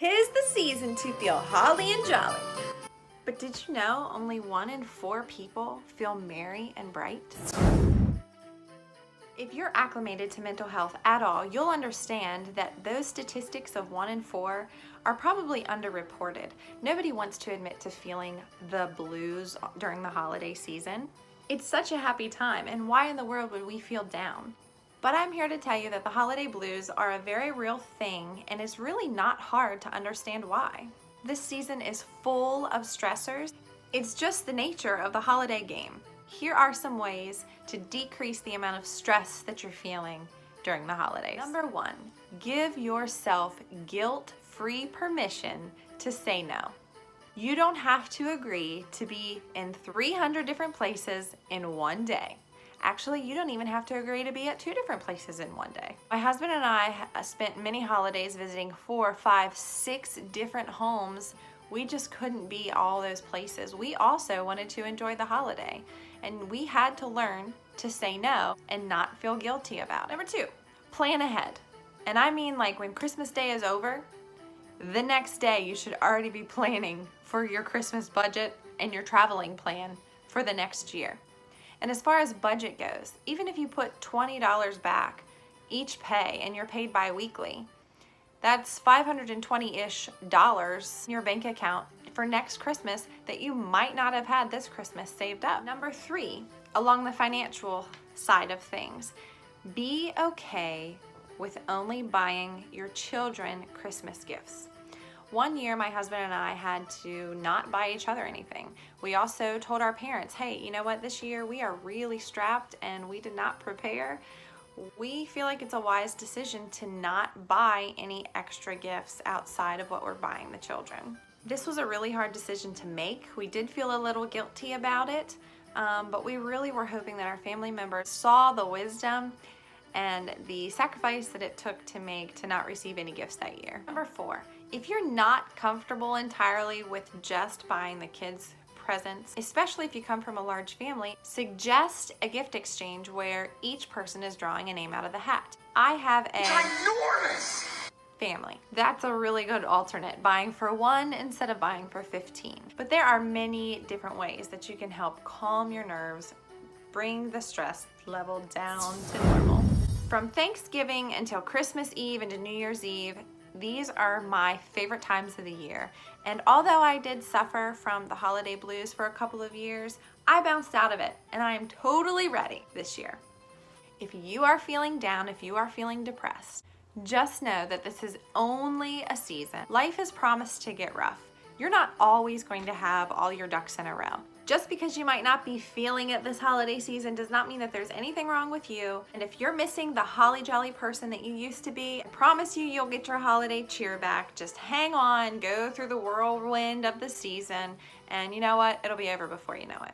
'Tis the season to feel holly and jolly. But did you know only 1 in 4 people feel merry and bright? If you're acclimated to mental health at all, you'll understand that those statistics of 1 in 4 are probably underreported. Nobody wants to admit to feeling the blues during the holiday season. It's such a happy time, and why in the world would we feel down? But I'm here to tell you that the holiday blues are a very real thing, and it's really not hard to understand why. This season is full of stressors. It's just the nature of the holiday game. Here are some ways to decrease the amount of stress that you're feeling during the holidays. Number 1, give yourself guilt-free permission to say no. You don't have to agree to be in 300 different places in one day. Actually, you don't even have to agree to be at 2 different places in one day. My husband and I spent many holidays visiting 4, 5, 6 different homes. We just couldn't be all those places. We also wanted to enjoy the holiday, and we had to learn to say no and not feel guilty about it. Number 2, plan ahead. And I mean, like, when Christmas Day is over, the next day you should already be planning for your Christmas budget and your traveling plan for the next year. And as far as budget goes, even if you put $20 back each pay and you're paid bi-weekly, that's $520-ish in your bank account for next Christmas that you might not have had this Christmas saved up. Number 3, along the financial side of things, be okay with only buying your children Christmas gifts. One year, my husband and I had to not buy each other anything. We also told our parents, hey, you know what, this year we are really strapped and we did not prepare. We feel like it's a wise decision to not buy any extra gifts outside of what we're buying the children. This was a really hard decision to make. We did feel a little guilty about it, but we really were hoping that our family members saw the wisdom and the sacrifice that it took to make to not receive any gifts that year. Number 4, if you're not comfortable entirely with just buying the kids presents, especially if you come from a large family, suggest a gift exchange where each person is drawing a name out of the hat. I have a ginormous family. That's a really good alternate, buying for 1 instead of buying for 15. But there are many different ways that you can help calm your nerves, bring the stress level down to normal. From Thanksgiving until Christmas Eve and to New Year's Eve, these are my favorite times of the year. And although I did suffer from the holiday blues for a couple of years, I bounced out of it and I am totally ready this year. If you are feeling down, if you are feeling depressed, just know that this is only a season. Life is promised to get rough. You're not always going to have all your ducks in a row. Just because you might not be feeling it this holiday season does not mean that there's anything wrong with you. And if you're missing the holly jolly person that you used to be, I promise you'll get your holiday cheer back. Just hang on, go through the whirlwind of the season, and you know what? It'll be over before you know it.